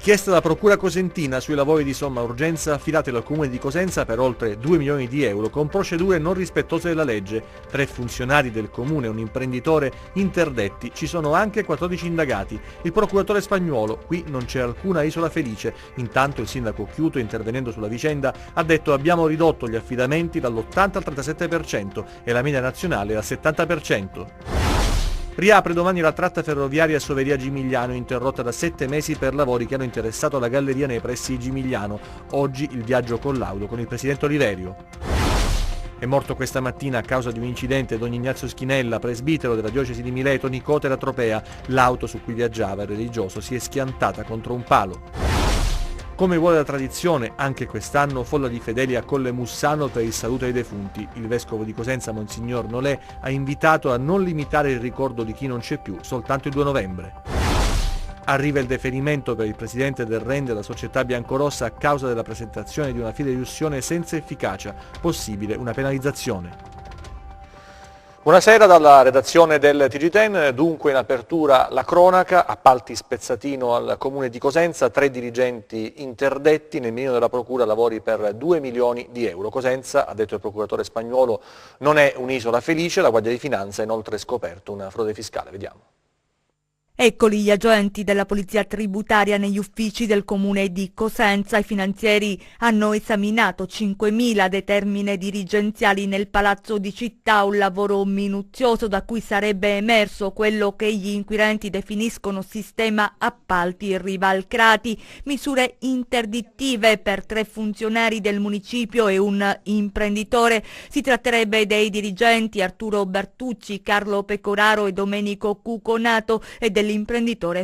Inchiesta della Procura Cosentina sui lavori di somma urgenza affidati al Comune di Cosenza per oltre 2 milioni di euro con procedure non rispettose della legge. 3 funzionari del Comune e un imprenditore interdetti. Ci sono anche 14 indagati. Il procuratore Spagnuolo, qui non c'è alcuna isola felice. Intanto il sindaco Occhiuto, intervenendo sulla vicenda, ha detto: abbiamo ridotto gli affidamenti dall'80 al 37% e la media nazionale al 70%. Riapre domani la tratta ferroviaria Soveria Gimigliano, interrotta da 7 mesi per lavori che hanno interessato la galleria nei pressi di Gimigliano. Oggi il viaggio collaudo con il presidente Oliverio. È morto questa mattina a causa di un incidente Don Ignazio Schinella, presbitero della diocesi di Mileto, nipote della Tropea. L'auto su cui viaggiava, il religioso, si è schiantata contro un palo. Come vuole la tradizione, anche quest'anno folla di fedeli a Colle Mussano per il saluto ai defunti. Il vescovo di Cosenza, Monsignor Nolè, ha invitato a non limitare il ricordo di chi non c'è più soltanto il 2 novembre. Arriva il deferimento per il presidente del REN della società biancorossa a causa della presentazione di una fideiussione senza efficacia, possibile una penalizzazione. Buonasera dalla redazione del TG10, dunque in apertura la cronaca, appalti spezzatino al comune di Cosenza, 3 dirigenti interdetti, nel mirino della procura lavori per 2 milioni di euro. Cosenza, ha detto il procuratore Spagnuolo, non è un'isola felice, la Guardia di Finanza ha inoltre scoperto una frode fiscale, vediamo. Eccoli gli agenti della polizia tributaria negli uffici del comune di Cosenza. I finanzieri hanno esaminato 5.000 determine dirigenziali nel palazzo di città, un lavoro minuzioso da cui sarebbe emerso quello che gli inquirenti definiscono sistema appalti rivalcrati, misure interdittive per 3 funzionari del municipio e un imprenditore. Si tratterebbe dei dirigenti Arturo Bertucci, Carlo Pecoraro e Domenico Cuconato e dell'imprenditore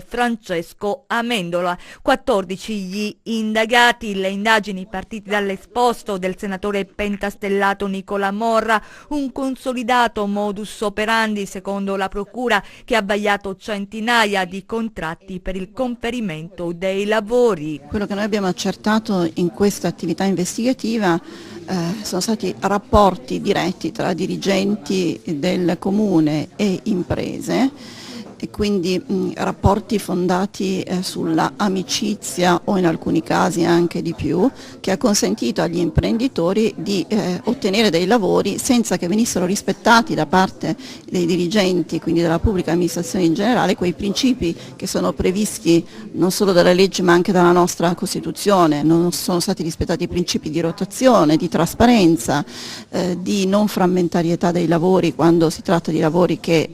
Francesco Amendola. 14 gli indagati, le indagini partite dall'esposto del senatore pentastellato Nicola Morra, un consolidato modus operandi secondo la procura che ha vagliato centinaia di contratti per il conferimento dei lavori. Quello che noi abbiamo accertato in questa attività investigativa sono stati rapporti diretti tra dirigenti del comune e imprese, e quindi rapporti fondati sulla amicizia o in alcuni casi anche di più, che ha consentito agli imprenditori di ottenere dei lavori senza che venissero rispettati da parte dei dirigenti, quindi della pubblica amministrazione in generale, quei principi che sono previsti non solo dalla legge ma anche dalla nostra Costituzione. Non sono stati rispettati i principi di rotazione, di trasparenza, di non frammentarietà dei lavori quando si tratta di lavori che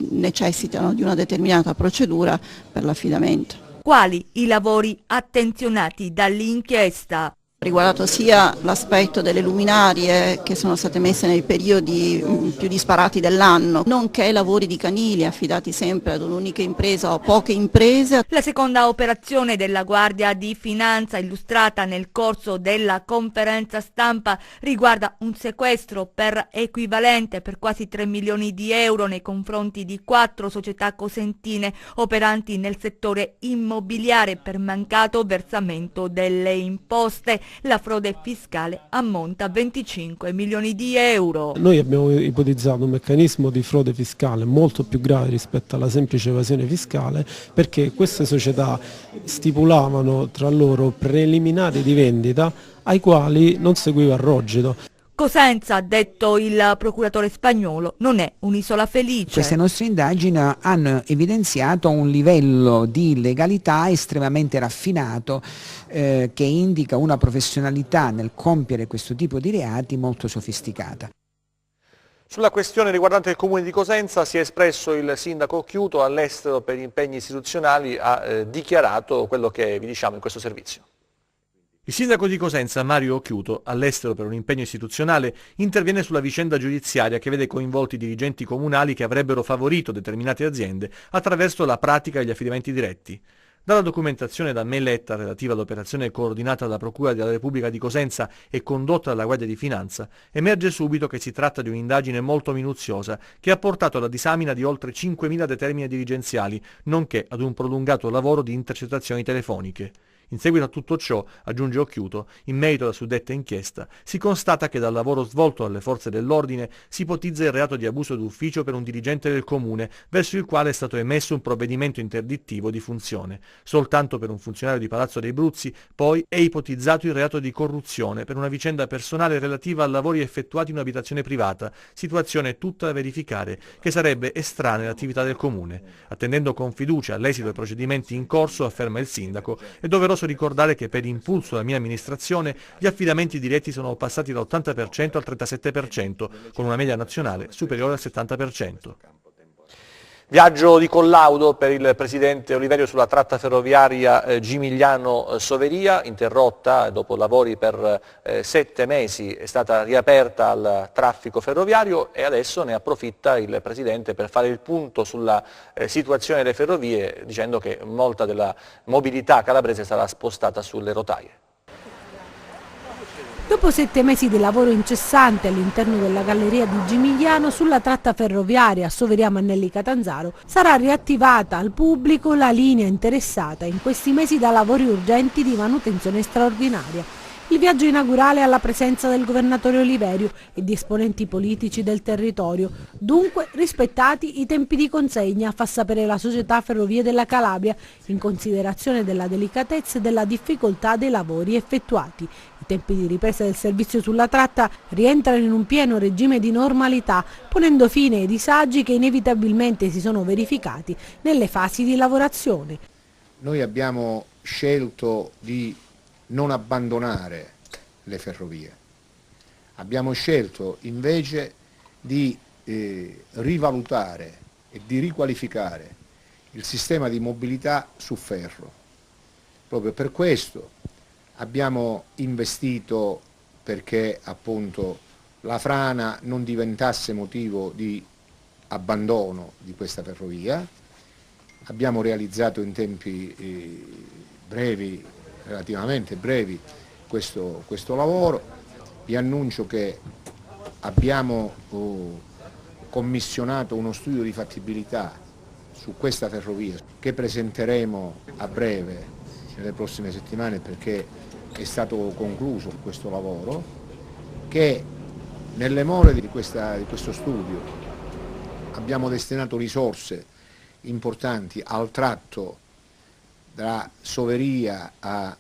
necessitano di una determinata procedura per l'affidamento. Quali i lavori attenzionati dall'inchiesta? Riguardato sia l'aspetto delle luminarie che sono state messe nei periodi più disparati dell'anno, nonché lavori di canili affidati sempre ad un'unica impresa o poche imprese. La seconda operazione della Guardia di Finanza illustrata nel corso della conferenza stampa riguarda un sequestro per equivalente per quasi 3 milioni di euro nei confronti di 4 società cosentine operanti nel settore immobiliare per mancato versamento delle imposte. La frode fiscale ammonta a 25 milioni di euro. Noi abbiamo ipotizzato un meccanismo di frode fiscale molto più grave rispetto alla semplice evasione fiscale, perché queste società stipulavano tra loro preliminari di vendita ai quali non seguiva il rogito. Cosenza, ha detto il procuratore Spagnuolo, non è un'isola felice. Queste nostre indagini hanno evidenziato un livello di legalità estremamente raffinato che indica una professionalità nel compiere questo tipo di reati molto sofisticata. Sulla questione riguardante il comune di Cosenza si è espresso il sindaco Occhiuto, all'estero per gli impegni istituzionali ha dichiarato quello che vi diciamo in questo servizio. Il sindaco di Cosenza, Mario Occhiuto, all'estero per un impegno istituzionale, interviene sulla vicenda giudiziaria che vede coinvolti dirigenti comunali che avrebbero favorito determinate aziende attraverso la pratica degli affidamenti diretti. Dalla documentazione da me letta relativa all'operazione coordinata dalla Procura della Repubblica di Cosenza e condotta dalla Guardia di Finanza, emerge subito che si tratta di un'indagine molto minuziosa che ha portato alla disamina di oltre 5.000 determine dirigenziali, nonché ad un prolungato lavoro di intercettazioni telefoniche. In seguito a tutto ciò, aggiunge Occhiuto, in merito alla suddetta inchiesta, si constata che dal lavoro svolto dalle forze dell'ordine si ipotizza il reato di abuso d'ufficio per un dirigente del comune, verso il quale è stato emesso un provvedimento interdittivo di funzione. Soltanto per un funzionario di Palazzo dei Bruzzi, poi, è ipotizzato il reato di corruzione per una vicenda personale relativa a lavori effettuati in un'abitazione privata, situazione tutta da verificare, che sarebbe estranea all'attività del comune. Attendendo con fiducia l'esito dei procedimenti in corso, afferma il sindaco, è doveroso ricordare che per impulso della mia amministrazione gli affidamenti diretti sono passati dall'80% al 37%, con una media nazionale superiore al 70%. Viaggio di collaudo per il presidente Oliverio sulla tratta ferroviaria Gimigliano-Soveria, interrotta dopo lavori per 7 mesi, è stata riaperta al traffico ferroviario e adesso ne approfitta il presidente per fare il punto sulla situazione delle ferrovie, dicendo che molta della mobilità calabrese sarà spostata sulle rotaie. Dopo 7 mesi di lavoro incessante all'interno della galleria di Gimigliano sulla tratta ferroviaria Soveria-Mannelli-Catanzaro sarà riattivata al pubblico la linea interessata in questi mesi da lavori urgenti di manutenzione straordinaria. Il viaggio inaugurale alla presenza del governatore Oliverio e di esponenti politici del territorio. Dunque rispettati i tempi di consegna, fa sapere la società Ferrovie della Calabria, in considerazione della delicatezza e della difficoltà dei lavori effettuati. I tempi di ripresa del servizio sulla tratta rientrano in un pieno regime di normalità, ponendo fine ai disagi che inevitabilmente si sono verificati nelle fasi di lavorazione. Noi abbiamo scelto di non abbandonare le ferrovie. Abbiamo scelto invece di rivalutare e di riqualificare il sistema di mobilità su ferro. Proprio per questo abbiamo investito perché appunto la frana non diventasse motivo di abbandono di questa ferrovia. Abbiamo realizzato in tempi brevi, relativamente brevi, questo lavoro. Vi annuncio che abbiamo commissionato uno studio di fattibilità su questa ferrovia che presenteremo a breve, nelle prossime settimane, perché è stato concluso questo lavoro, che nelle more di questo studio abbiamo destinato risorse importanti al tratto da Soveria a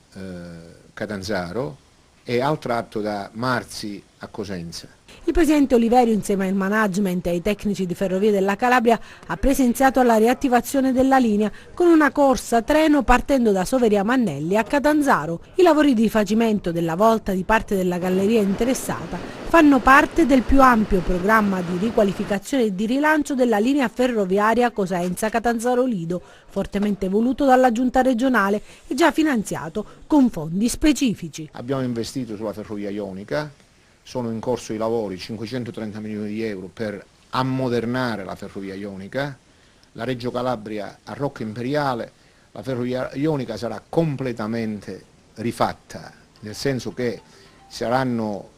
Catanzaro e al tratto da Marzi a Cosenza. Il presidente Oliverio, insieme al management e ai tecnici di Ferrovie della Calabria, ha presenziato alla riattivazione della linea con una corsa a treno partendo da Soveria Mannelli a Catanzaro. I lavori di rifacimento della volta di parte della galleria interessata fanno parte del più ampio programma di riqualificazione e di rilancio della linea ferroviaria Cosenza-Catanzaro-Lido, fortemente voluto dalla Giunta regionale e già finanziato con fondi specifici. Abbiamo investito sulla ferrovia ionica. Sono in corso i lavori, 530 milioni di euro per ammodernare la ferrovia ionica. La Reggio Calabria a Rocca Imperiale, la ferrovia ionica sarà completamente rifatta, nel senso che stanno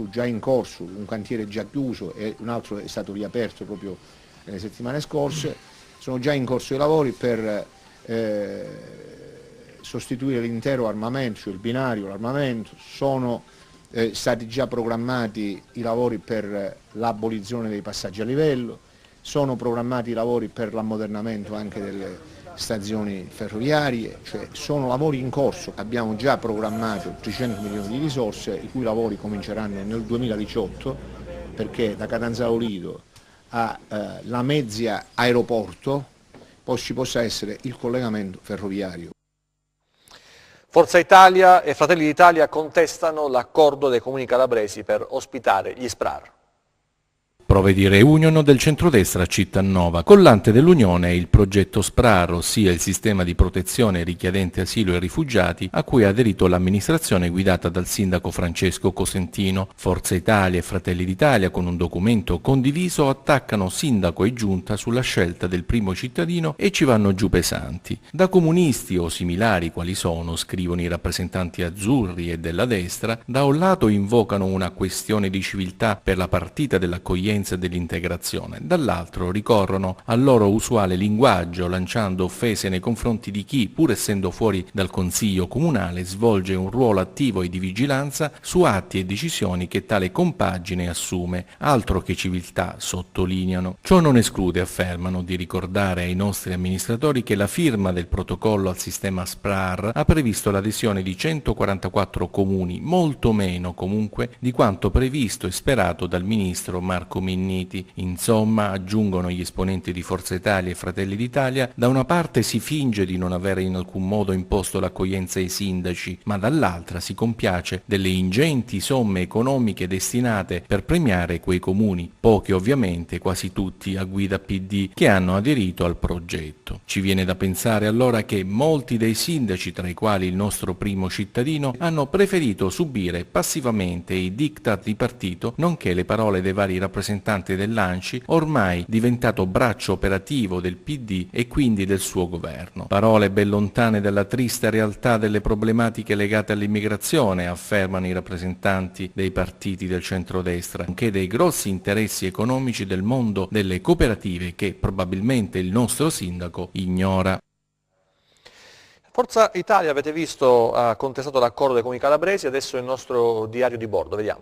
già in corso, un cantiere già chiuso e un altro è stato riaperto proprio nelle settimane scorse. Sono già in corso i lavori per sostituire l'intero armamento, cioè il binario, l'armamento. Sono stati già programmati i lavori per l'abolizione dei passaggi a livello, sono programmati i lavori per l'ammodernamento anche delle stazioni ferroviarie, cioè sono lavori in corso. Abbiamo già programmato 300 milioni di risorse, i cui lavori cominceranno nel 2018, perché da Catanzaro Lido a Lamezia aeroporto poi ci possa essere il collegamento ferroviario. Forza Italia e Fratelli d'Italia contestano l'accordo dei comuni calabresi per ospitare gli SPRAR. Prove di reunion del centrodestra a Cittanova. Collante dell'Unione è il progetto SPRAR, ossia il sistema di protezione richiedente asilo e rifugiati, a cui ha aderito l'amministrazione guidata dal sindaco Francesco Cosentino. Forza Italia e Fratelli d'Italia, con un documento condiviso, attaccano sindaco e giunta sulla scelta del primo cittadino e ci vanno giù pesanti. Da comunisti o similari quali sono, scrivono i rappresentanti azzurri e della destra, da un lato invocano una questione di civiltà per la partita dell'accoglienza dell'accoglienza e dell'integrazione, dall'altro ricorrono al loro usuale linguaggio lanciando offese nei confronti di chi, pur essendo fuori dal Consiglio comunale, svolge un ruolo attivo e di vigilanza su atti e decisioni che tale compagine assume, altro che civiltà, sottolineano. Ciò non esclude, affermano, di ricordare ai nostri amministratori che la firma del protocollo al sistema SPRAR ha previsto l'adesione di 144 comuni, molto meno comunque di quanto previsto e sperato dal ministro Marco Minniti. Insomma, aggiungono gli esponenti di Forza Italia e Fratelli d'Italia, da una parte si finge di non avere in alcun modo imposto l'accoglienza ai sindaci, ma dall'altra si compiace delle ingenti somme economiche destinate per premiare quei comuni, pochi ovviamente, quasi tutti a guida PD, che hanno aderito al progetto. Ci viene da pensare allora che molti dei sindaci, tra i quali il nostro primo cittadino, hanno preferito subire passivamente i diktat di partito, nonché le parole dei vari rappresentanti dell'ANCI, ormai diventato braccio operativo del PD e quindi del suo governo. Parole ben lontane dalla triste realtà delle problematiche legate all'immigrazione, affermano i rappresentanti dei partiti del centrodestra, nonché dei grossi interessi economici del mondo delle cooperative che probabilmente il nostro sindaco ignora. Forza Italia, avete visto, ha contestato l'accordo dei comuni calabresi, adesso il nostro diario di bordo, vediamo.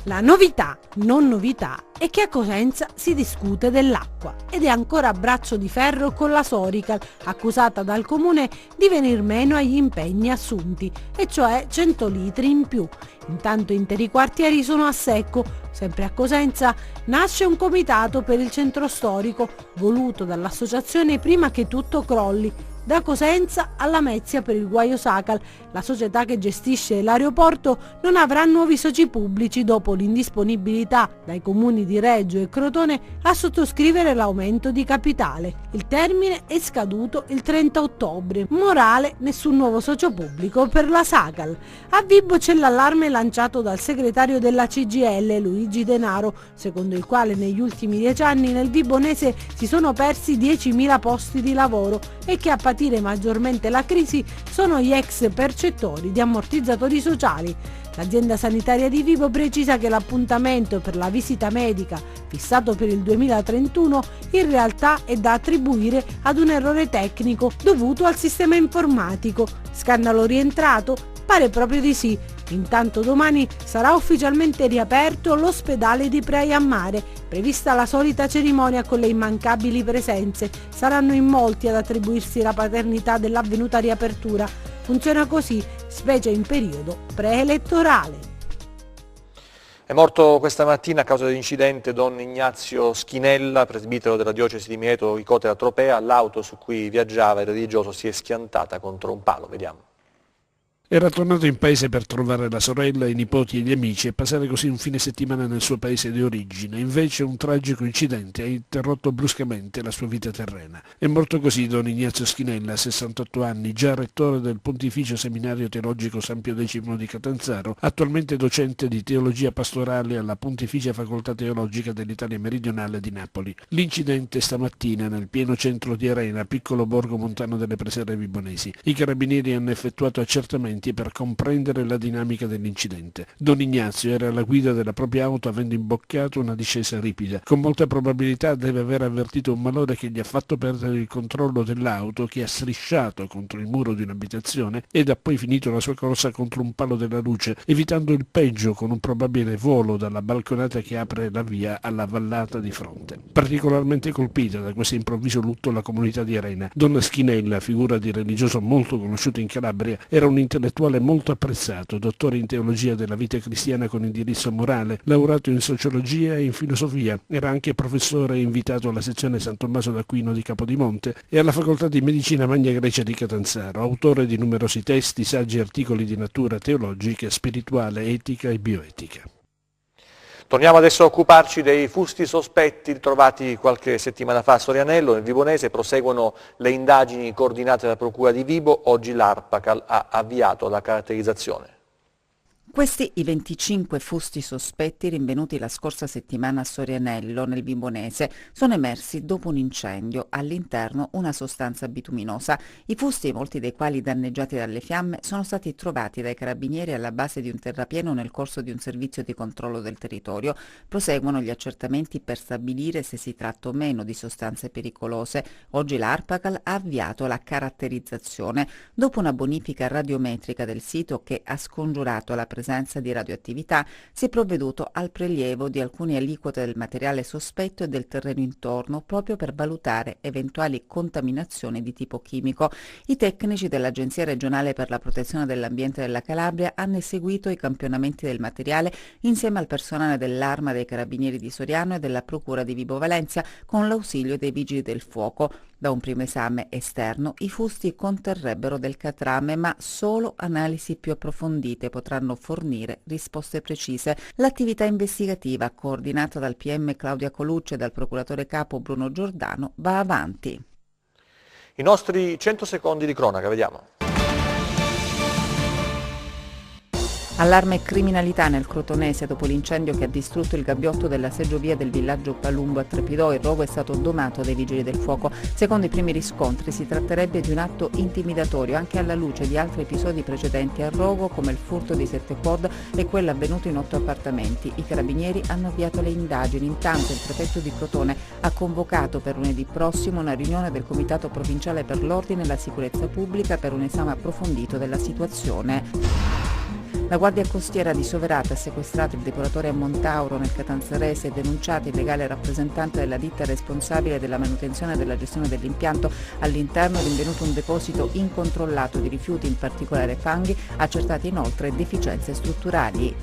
La novità, non novità, è che a Cosenza si discute dell'acqua ed è ancora a braccio di ferro con la Sorical, accusata dal comune di venir meno agli impegni assunti, e cioè 100 litri in più. Intanto interi quartieri sono a secco. Sempre a Cosenza nasce un comitato per il centro storico, voluto dall'associazione Prima che tutto crolli. Da Cosenza alla Lamezia per il Guaio Sacal, la società che gestisce l'aeroporto non avrà nuovi soci pubblici dopo l'indisponibilità dai comuni di Reggio e Crotone a sottoscrivere l'aumento di capitale. Il termine è scaduto il 30 ottobre. Morale: nessun nuovo socio pubblico per la Sacal. A Vibo c'è l'allarme lanciato dal segretario della CGIL, Luigi Denaro, secondo il quale negli ultimi 10 anni nel Vibonese si sono persi 10.000 posti di lavoro e che a patire maggiormente la crisi sono gli ex percettori di ammortizzatori sociali. L'azienda sanitaria di Vibo precisa che l'appuntamento per la visita medica fissato per il 2031 in realtà è da attribuire ad un errore tecnico dovuto al sistema informatico. Scandalo rientrato? Pare proprio di sì. Intanto domani sarà ufficialmente riaperto l'ospedale di Praia a Mare, prevista la solita cerimonia con le immancabili presenze. Saranno in molti ad attribuirsi la paternità dell'avvenuta riapertura. Funziona così, specie in periodo preelettorale. È morto questa mattina a causa dell'incidente don Ignazio Schinella, presbitero della diocesi di Mileto Icotera Tropea. L'auto su cui viaggiava il religioso si è schiantata contro un palo, vediamo. Era tornato in paese per trovare la sorella, i nipoti e gli amici e passare così un fine settimana nel suo paese di origine. Invece un tragico incidente ha interrotto bruscamente la sua vita terrena. È morto così don Ignazio Schinella, 68 anni, già rettore del Pontificio Seminario Teologico San Pio X di Catanzaro, attualmente docente di teologia pastorale alla Pontificia Facoltà Teologica dell'Italia Meridionale di Napoli. L'incidente stamattina nel pieno centro di Arena, piccolo borgo montano delle Preserve Vibonesi. I carabinieri hanno effettuato accertamenti per comprendere la dinamica dell'incidente. Don Ignazio era alla guida della propria auto avendo imboccato una discesa ripida. Con molta probabilità deve aver avvertito un malore che gli ha fatto perdere il controllo dell'auto, che ha strisciato contro il muro di un'abitazione ed ha poi finito la sua corsa contro un palo della luce, evitando il peggio con un probabile volo dalla balconata che apre la via alla vallata di fronte. Particolarmente colpita da questo improvviso lutto la comunità di Arena. Don Schinella, figura di religioso molto conosciuto in Calabria, era un intellettuale molto apprezzato, dottore in teologia della vita cristiana con indirizzo morale, laureato in sociologia e in filosofia. Era anche professore invitato alla sezione San Tommaso d'Aquino di Capodimonte e alla facoltà di medicina Magna Grecia di Catanzaro, autore di numerosi testi, saggi e articoli di natura teologica, spirituale, etica e bioetica. Torniamo adesso a occuparci dei fusti sospetti trovati qualche settimana fa a Sorianello. Nel Vibonese proseguono le indagini coordinate dalla Procura di Vibo. Oggi l'ARPACAL ha avviato la caratterizzazione. Questi i 25 fusti sospetti rinvenuti la scorsa settimana a Sorianello, nel Vibonese, sono emersi dopo un incendio, all'interno una sostanza bituminosa. I fusti, molti dei quali danneggiati dalle fiamme, sono stati trovati dai carabinieri alla base di un terrapieno nel corso di un servizio di controllo del territorio. Proseguono gli accertamenti per stabilire se si tratta o meno di sostanze pericolose. Oggi l'ARPACAL ha avviato la caratterizzazione. Dopo una bonifica radiometrica del sito che ha scongiurato la presenza di radioattività, si è provveduto al prelievo di alcune aliquote del materiale sospetto e del terreno intorno, proprio per valutare eventuali contaminazioni di tipo chimico. I tecnici dell'Agenzia regionale per la protezione dell'ambiente della Calabria hanno eseguito i campionamenti del materiale insieme al personale dell'Arma dei Carabinieri di Soriano e della Procura di Vibo Valentia, con l'ausilio dei Vigili del Fuoco. Da un primo esame esterno i fusti conterrebbero del catrame, ma solo analisi più approfondite potranno fornire risposte precise. L'attività investigativa, coordinata dal PM Claudia Colucci e dal procuratore capo Bruno Giordano, va avanti. I nostri 100 secondi di cronaca, vediamo. Allarme criminalità nel Crotonese dopo l'incendio che ha distrutto il gabbiotto della seggiovia del villaggio Palumbo a Trepidò. Il rogo è stato domato dai vigili del fuoco. Secondo i primi riscontri si tratterebbe di un atto intimidatorio, anche alla luce di altri episodi precedenti al rogo, come il furto di 7 quad e quello avvenuto in 8 appartamenti. I carabinieri hanno avviato le indagini. Intanto il prefetto di Crotone ha convocato per lunedì prossimo una riunione del Comitato Provinciale per l'Ordine e la Sicurezza Pubblica per un esame approfondito della situazione. La Guardia Costiera di Soverata ha sequestrato il depuratore a Montauro nel Catanzarese e denunciato il legale rappresentante della ditta responsabile della manutenzione e della gestione dell'impianto. All'interno è rinvenuto un deposito incontrollato di rifiuti, in particolare fanghi, accertate inoltre deficienze strutturali.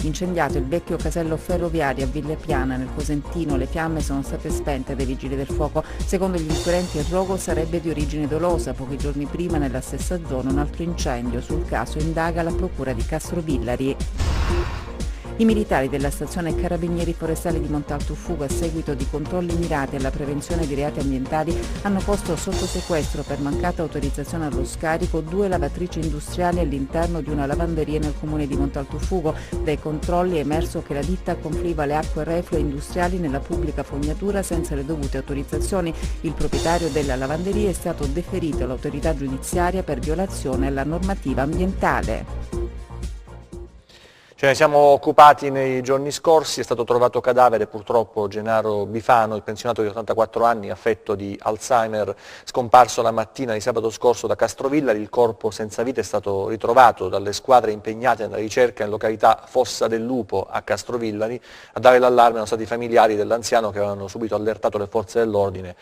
Incendiato il vecchio casello ferroviario a Villapiana nel Cosentino, le fiamme sono state spente dai vigili del fuoco. Secondo gli inquirenti il rogo sarebbe di origine dolosa. Pochi giorni prima nella stessa zona un altro incendio. Sul caso indaga la procura di Castrovillari. I militari della stazione Carabinieri Forestali di Montaltofugo, a seguito di controlli mirati alla prevenzione di reati ambientali, hanno posto sotto sequestro per mancata autorizzazione allo scarico 2 lavatrici industriali all'interno di una lavanderia nel comune di Montaltofugo. Dai controlli è emerso che la ditta confluiva le acque reflue industriali nella pubblica fognatura senza le dovute autorizzazioni. Il proprietario della lavanderia è stato deferito all'autorità giudiziaria per violazione alla normativa ambientale. Ce ne siamo occupati nei giorni scorsi, è stato trovato cadavere purtroppo Gennaro Bifano, il pensionato di 84 anni affetto di Alzheimer, scomparso la mattina di sabato scorso da Castrovillari. Il corpo senza vita è stato ritrovato dalle squadre impegnate nella ricerca in località Fossa del Lupo a Castrovillari. A dare l'allarme erano stati i familiari dell'anziano che avevano subito allertato le forze dell'ordine.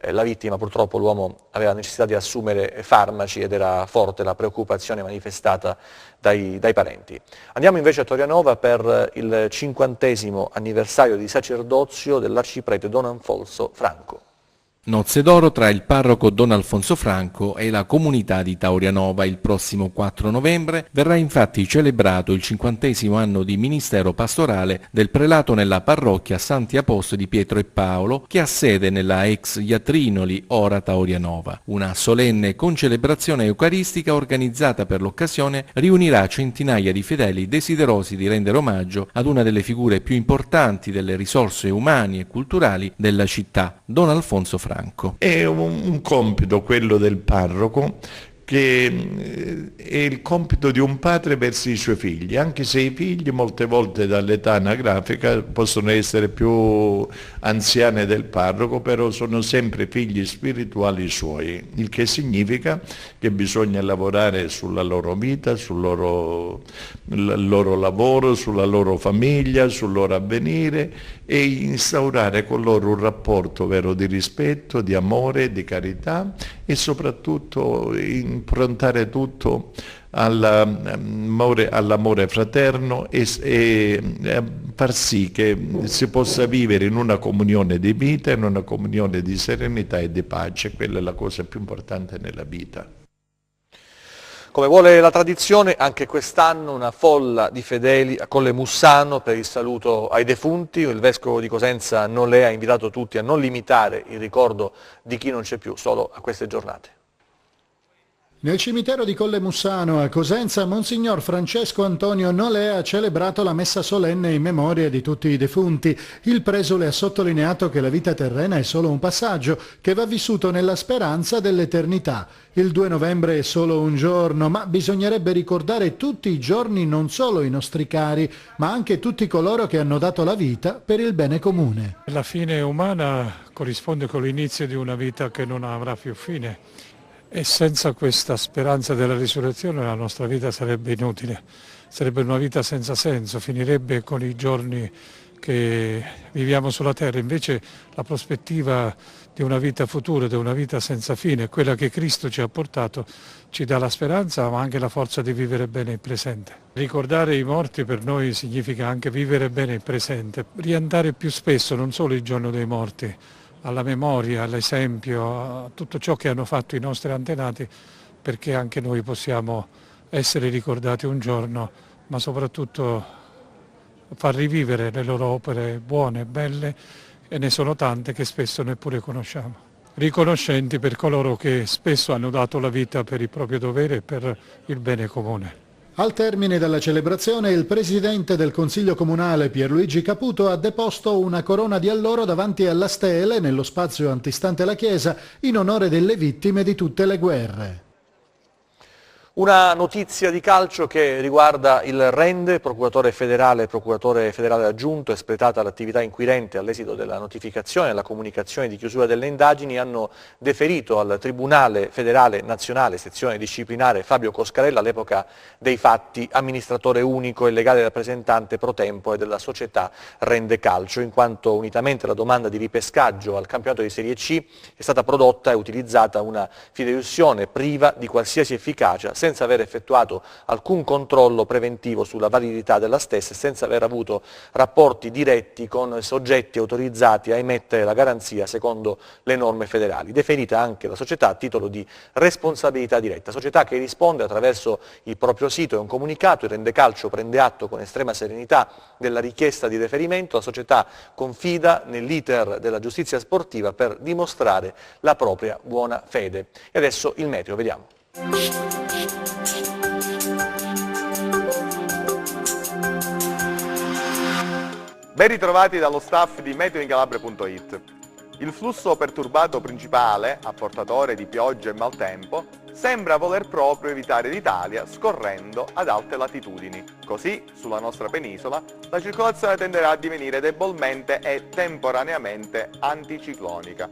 La vittima, purtroppo l'uomo, aveva necessità di assumere farmaci ed era forte la preoccupazione manifestata dai parenti. Andiamo invece a Torianova per il 50° anniversario di sacerdozio dell'arciprete Don Alfonso Franco. Nozze d'oro tra il parroco Don Alfonso Franco e la comunità di Torianova. Il prossimo 4 novembre verrà infatti celebrato il 50° anno di ministero pastorale del prelato nella parrocchia Santi Apostoli Pietro e Paolo, che ha sede nella ex Iatrinoli, ora Torianova. Una solenne concelebrazione eucaristica organizzata per l'occasione riunirà centinaia di fedeli desiderosi di rendere omaggio ad una delle figure più importanti delle risorse umane e culturali della città, Don Alfonso Franco. È un compito quello del parroco, che è il compito di un padre verso i suoi figli, anche se i figli molte volte dall'età anagrafica possono essere più anziani del parroco, però sono sempre figli spirituali suoi, il che significa che bisogna lavorare sulla loro vita, sul loro lavoro, sulla loro famiglia, sul loro avvenire e instaurare con loro un rapporto vero di rispetto, di amore, di carità e soprattutto improntare tutto all'amore fraterno e far sì che si possa vivere in una comunione di vita, in una comunione di serenità e di pace. Quella è la cosa più importante nella vita. Come vuole la tradizione, anche quest'anno una folla di fedeli a Colle Mussano per il saluto ai defunti. Il vescovo di Cosenza Nolè ha invitato tutti a non limitare il ricordo di chi non c'è più solo a queste giornate. Nel cimitero di Colle Mussano a Cosenza, Monsignor Francesco Antonio Nolè ha celebrato la messa solenne in memoria di tutti i defunti. Il presule ha sottolineato che la vita terrena è solo un passaggio che va vissuto nella speranza dell'eternità. Il 2 novembre è solo un giorno, ma bisognerebbe ricordare tutti i giorni non solo i nostri cari, ma anche tutti coloro che hanno dato la vita per il bene comune. La fine umana corrisponde con l'inizio di una vita che non avrà più fine. E senza questa speranza della risurrezione la nostra vita sarebbe inutile, sarebbe una vita senza senso, finirebbe con i giorni che viviamo sulla terra. Invece la prospettiva di una vita futura, di una vita senza fine, quella che Cristo ci ha portato, ci dà la speranza ma anche la forza di vivere bene il presente. Ricordare i morti per noi significa anche vivere bene il presente, riandare più spesso, non solo il giorno dei morti, alla memoria, all'esempio, a tutto ciò che hanno fatto i nostri antenati, perché anche noi possiamo essere ricordati un giorno, ma soprattutto far rivivere le loro opere buone, belle, e ne sono tante che spesso neppure conosciamo. Riconoscenti per coloro che spesso hanno dato la vita per il proprio dovere e per il bene comune. Al termine della celebrazione il presidente del Consiglio Comunale Pierluigi Caputo ha deposto una corona di alloro davanti alla stele nello spazio antistante la chiesa in onore delle vittime di tutte le guerre. Una notizia di calcio che riguarda il Rende, procuratore federale aggiunto, espletata l'attività inquirente all'esito della notificazione e la comunicazione di chiusura delle indagini, hanno deferito al Tribunale Federale Nazionale, sezione disciplinare Fabio Coscarella, all'epoca dei fatti amministratore unico e legale rappresentante pro tempore della società Rende Calcio, in quanto unitamente alla domanda di ripescaggio al campionato di Serie C è stata prodotta e utilizzata una fideiussione priva di qualsiasi efficacia, senza aver effettuato alcun controllo preventivo sulla validità della stessa e senza aver avuto rapporti diretti con soggetti autorizzati a emettere la garanzia secondo le norme federali. Deferita anche la società a titolo di responsabilità diretta, società che risponde attraverso il proprio sito e un comunicato. Il Rende Calcio prende atto con estrema serenità della richiesta di deferimento, la società confida nell'iter della giustizia sportiva per dimostrare la propria buona fede. E adesso il meteo, vediamo. Ben ritrovati dallo staff di meteoincalabria.it. Il flusso perturbato principale, apportatore di piogge e maltempo, sembra voler proprio evitare l'Italia scorrendo ad alte latitudini. Così, sulla nostra penisola, la circolazione tenderà a divenire debolmente e temporaneamente anticiclonica.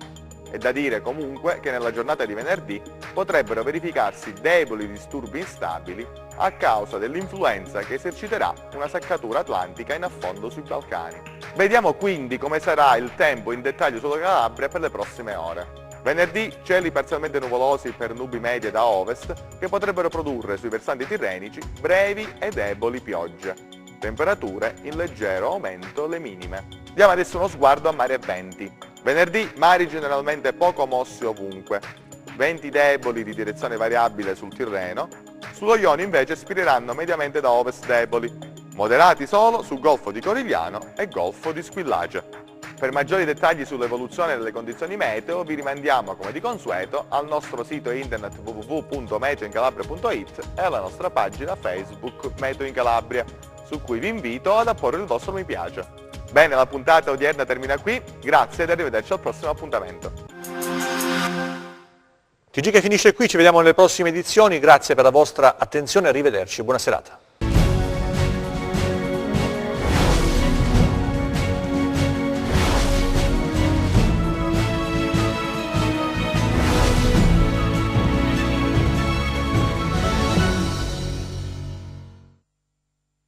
È da dire comunque che nella giornata di venerdì potrebbero verificarsi deboli disturbi instabili a causa dell'influenza che eserciterà una seccatura atlantica in affondo sui Balcani. Vediamo quindi come sarà il tempo in dettaglio sulla Calabria per le prossime ore. Venerdì cieli parzialmente nuvolosi per nubi medie da ovest che potrebbero produrre sui versanti tirrenici brevi e deboli piogge. Temperature in leggero aumento le minime. Diamo adesso uno sguardo a mare e venti. Venerdì mari generalmente poco mossi ovunque, venti deboli di direzione variabile sul Tirreno, sullo Ionio invece spireranno mediamente da ovest deboli, moderati solo sul Golfo di Corigliano e Golfo di Squillace. Per maggiori dettagli sull'evoluzione delle condizioni meteo vi rimandiamo come di consueto al nostro sito internet www.meteoincalabria.it e alla nostra pagina Facebook Meteo in Calabria, su cui vi invito ad apporre il vostro mi piace. Bene, la puntata odierna termina qui, grazie ed arrivederci al prossimo appuntamento. TG che finisce qui, ci vediamo nelle prossime edizioni, grazie per la vostra attenzione, arrivederci, buona serata.